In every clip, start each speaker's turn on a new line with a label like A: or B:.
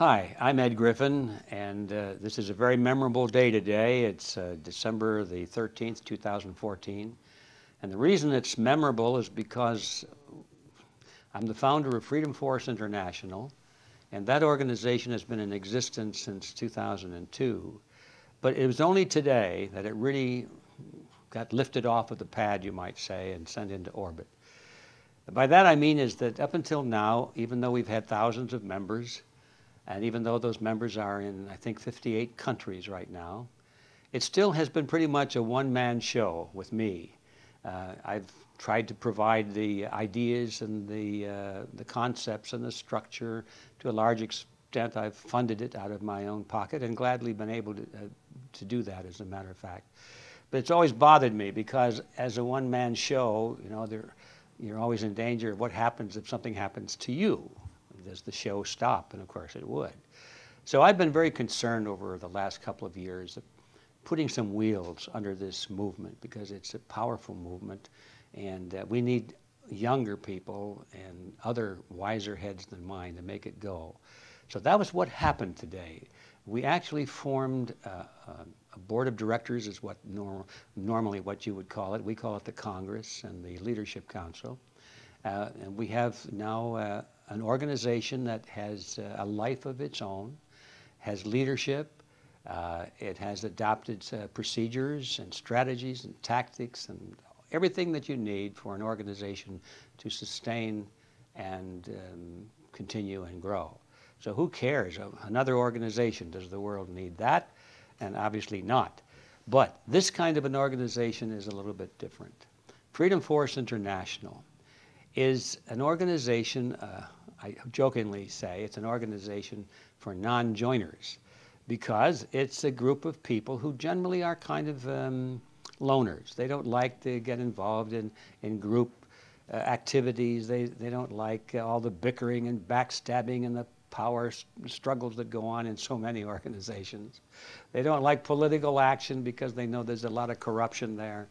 A: Hi, I'm Ed Griffin, and this is a very memorable day today. It's December the 13th, 2014. And the reason it's memorable is because I'm the founder of Freedom Force International, and that organization has been in existence since 2002. But it was only today that it really got lifted off of the pad, you might say, and sent into orbit. By that I mean is that up until now, even though we've had thousands of members, and even though those members are in, I think, 58 countries right now, it still has been pretty much a one-man show with me. I've tried to provide the ideas and the concepts and the structure. To a large extent, I've funded it out of my own pocket and gladly been able to do that, as a matter of fact. But it's always bothered me because as a one-man show, you're always in danger of what happens if something happens to you. Does the show stop? And of course it would. So I've been very concerned over the last couple of years of putting some wheels under this movement because it's a powerful movement, and we need younger people and other wiser heads than mine to make it go. So that was what happened today. We actually formed a board of directors, is what normally what you would call it. We call it the Congress and the Leadership Council. And we have now an organization that has a life of its own, has leadership, it has adopted procedures and strategies and tactics and everything that you need for an organization to sustain and continue and grow. So who cares? Another organization, does the world need that? And obviously not. But this kind of an organization is a little bit different. Freedom Force International is an organization, I jokingly say, it's an organization for non-joiners because it's a group of people who generally are kind of loners. They don't like to get involved in group activities. They don't like all the bickering and backstabbing and the power struggles that go on in so many organizations. They don't like political action because they know there's a lot of corruption there,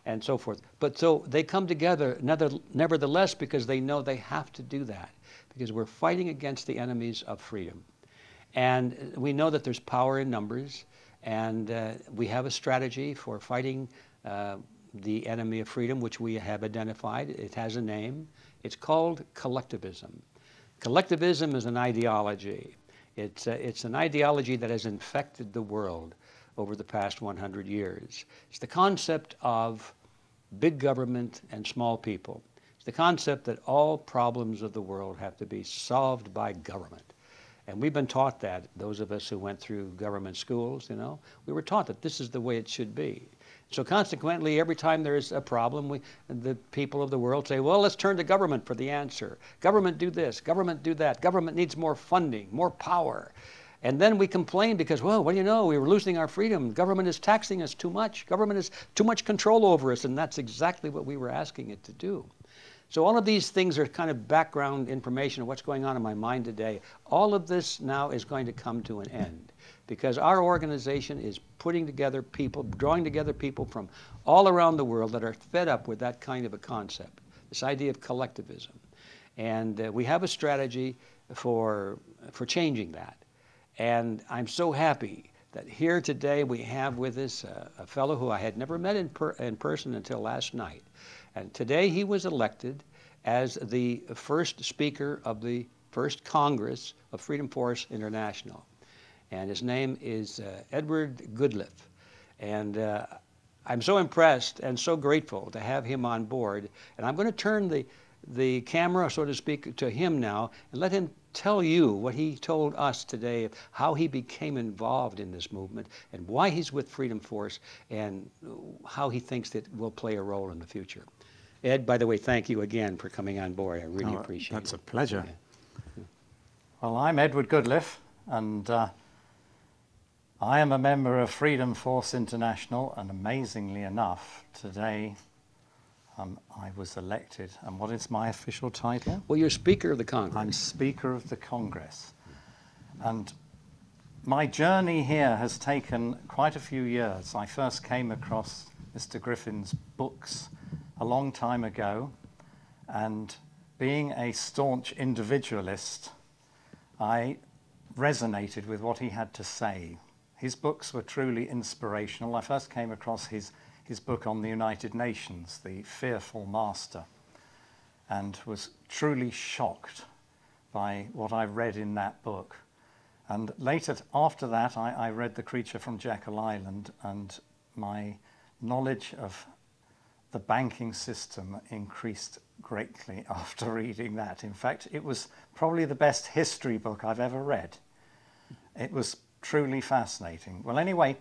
A: and so forth. But so they come together nevertheless because they know they have to do that because we're fighting against the enemies of freedom. And we know that there's power in numbers, and we have a strategy for fighting the enemy of freedom, which we have identified. It has a name. It's called collectivism. Collectivism is an ideology. It's an ideology that has infected the world over the past 100 years. It's the concept of big government and small people. It's the concept that all problems of the world have to be solved by government. And we've been taught that, those of us who went through government schools, we were taught that this is the way it should be. So consequently, every time there's a problem, the people of the world say, well, let's turn to government for the answer. Government do this, government do that. Government needs more funding, more power. And then we complain because, well, what do you know? We were losing our freedom. Government is taxing us too much. Government has too much control over us, and that's exactly what we were asking it to do. So all of these things are kind of background information of what's going on in my mind today. All of this now is going to come to an end because our organization is putting together people, drawing together people from all around the world that are fed up with that kind of a concept, this idea of collectivism. And we have a strategy for changing that. And I'm so happy that here today we have with us a fellow who I had never met in person until last night. And today he was elected as the first speaker of the first Congress of Freedom Force International. And his name is Edward Goodliffe. And I'm so impressed and so grateful to have him on board. And I'm going to turn the camera, so to speak, to him now and let him tell you what he told us today, how he became involved in this movement and why he's with Freedom Force and how he thinks it will play a role in the future. Ed, by the way, thank you again for coming on board. I really appreciate it.
B: That's a pleasure.
A: Yeah.
B: Well, I'm Edward Goodliffe, and I am a member of Freedom Force International, and amazingly enough, today I was elected. And what is my official title?
A: Well, you're Speaker of the Congress.
B: I'm Speaker of the Congress. And my journey here has taken quite a few years. I first came across Mr. Griffin's books a long time ago, and being a staunch individualist, I resonated with what he had to say. His books were truly inspirational. I first came across his book on the United Nations, The Fearful Master, and was truly shocked by what I read in that book. And later, after that, I read The Creature from Jekyll Island, and my knowledge of the banking system increased greatly after reading that. In fact, it was probably the best history book I've ever read. It was truly fascinating. Well, anyway,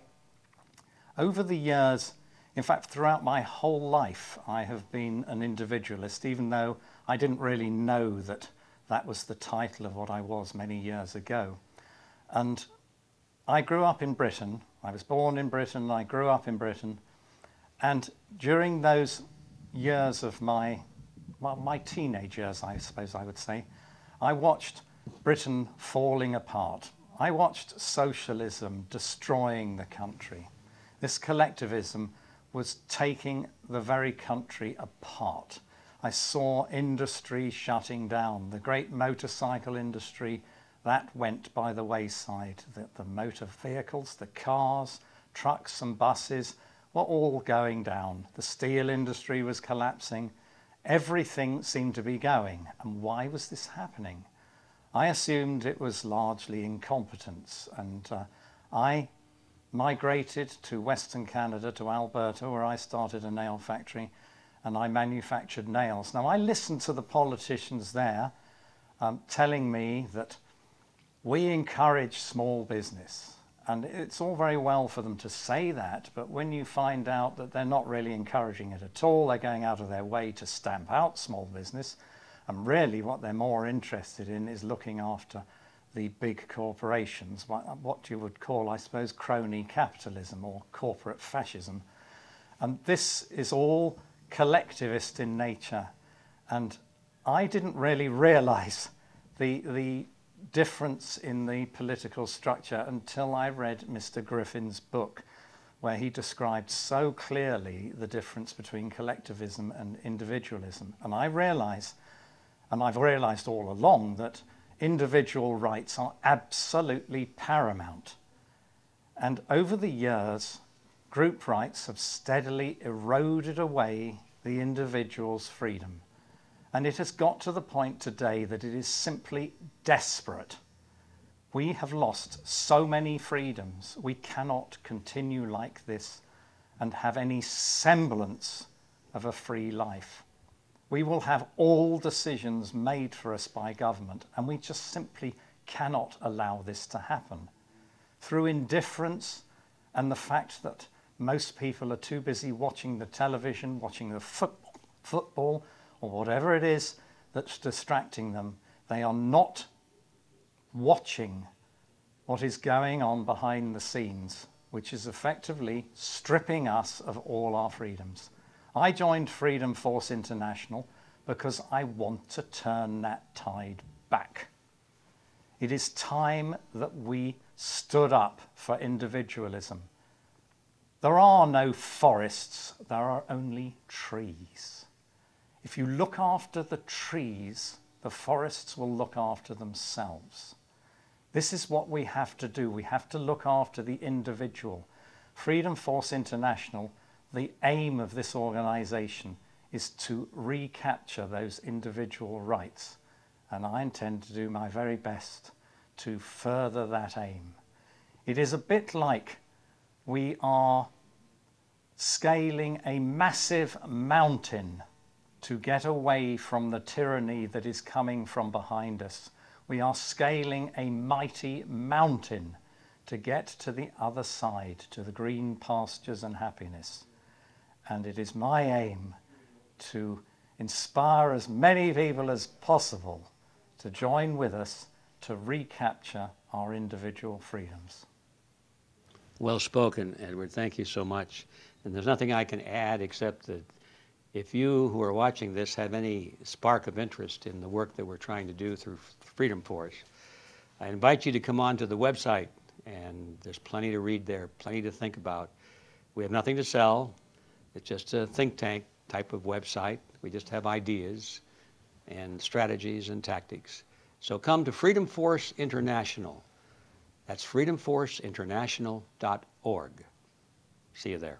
B: over the years, in fact, throughout my whole life, I have been an individualist, even though I didn't really know that that was the title of what I was many years ago. And I grew up in Britain. I was born in Britain. I grew up in Britain. And during those years of my teenage years, I suppose I would say, I watched Britain falling apart. I watched socialism destroying the country. This collectivism was taking the very country apart. I saw industry shutting down. The great motorcycle industry, that went by the wayside. The motor vehicles, the cars, trucks and buses were all going down. The steel industry was collapsing. Everything seemed to be going. And why was this happening? I assumed it was largely incompetence, and I migrated to Western Canada, to Alberta, where I started a nail factory, and I manufactured nails. Now, I listened to the politicians there telling me that we encourage small business. And it's all very well for them to say that, but when you find out that they're not really encouraging it at all, they're going out of their way to stamp out small business, and really what they're more interested in is looking after the big corporations, what you would call, I suppose, crony capitalism or corporate fascism. And this is all collectivist in nature. And I didn't really realize the difference in the political structure until I read Mr. Griffin's book, where he described so clearly the difference between collectivism and individualism. And I realized, and I've realized all along, that individual rights are absolutely paramount. And over the years, group rights have steadily eroded away the individual's freedom. And it has got to the point today that it is simply desperate. We have lost so many freedoms. We cannot continue like this and have any semblance of a free life. We will have all decisions made for us by government, and we just simply cannot allow this to happen. Through indifference and the fact that most people are too busy watching the television, watching the football, or whatever it is that's distracting them, they are not watching what is going on behind the scenes, which is effectively stripping us of all our freedoms. I joined Freedom Force International because I want to turn that tide back. It is time that we stood up for individualism. There are no forests, there are only trees. If you look after the trees, the forests will look after themselves. This is what we have to do. We have to look after the individual. Freedom Force International, the aim of this organization is to recapture those individual rights. And I intend to do my very best to further that aim. It is a bit like we are scaling a massive mountain to get away from the tyranny that is coming from behind us. We are scaling a mighty mountain to get to the other side, to the green pastures and happiness. And it is my aim to inspire as many people as possible to join with us to recapture our individual freedoms.
A: Well spoken, Edward. Thank you so much. And there's nothing I can add except that if you who are watching this have any spark of interest in the work that we're trying to do through Freedom Force, I invite you to come on to the website, and there's plenty to read there, plenty to think about. We have nothing to sell. It's just a think tank type of website. We just have ideas and strategies and tactics. So come to Freedom Force International. That's freedomforceinternational.org. See you there.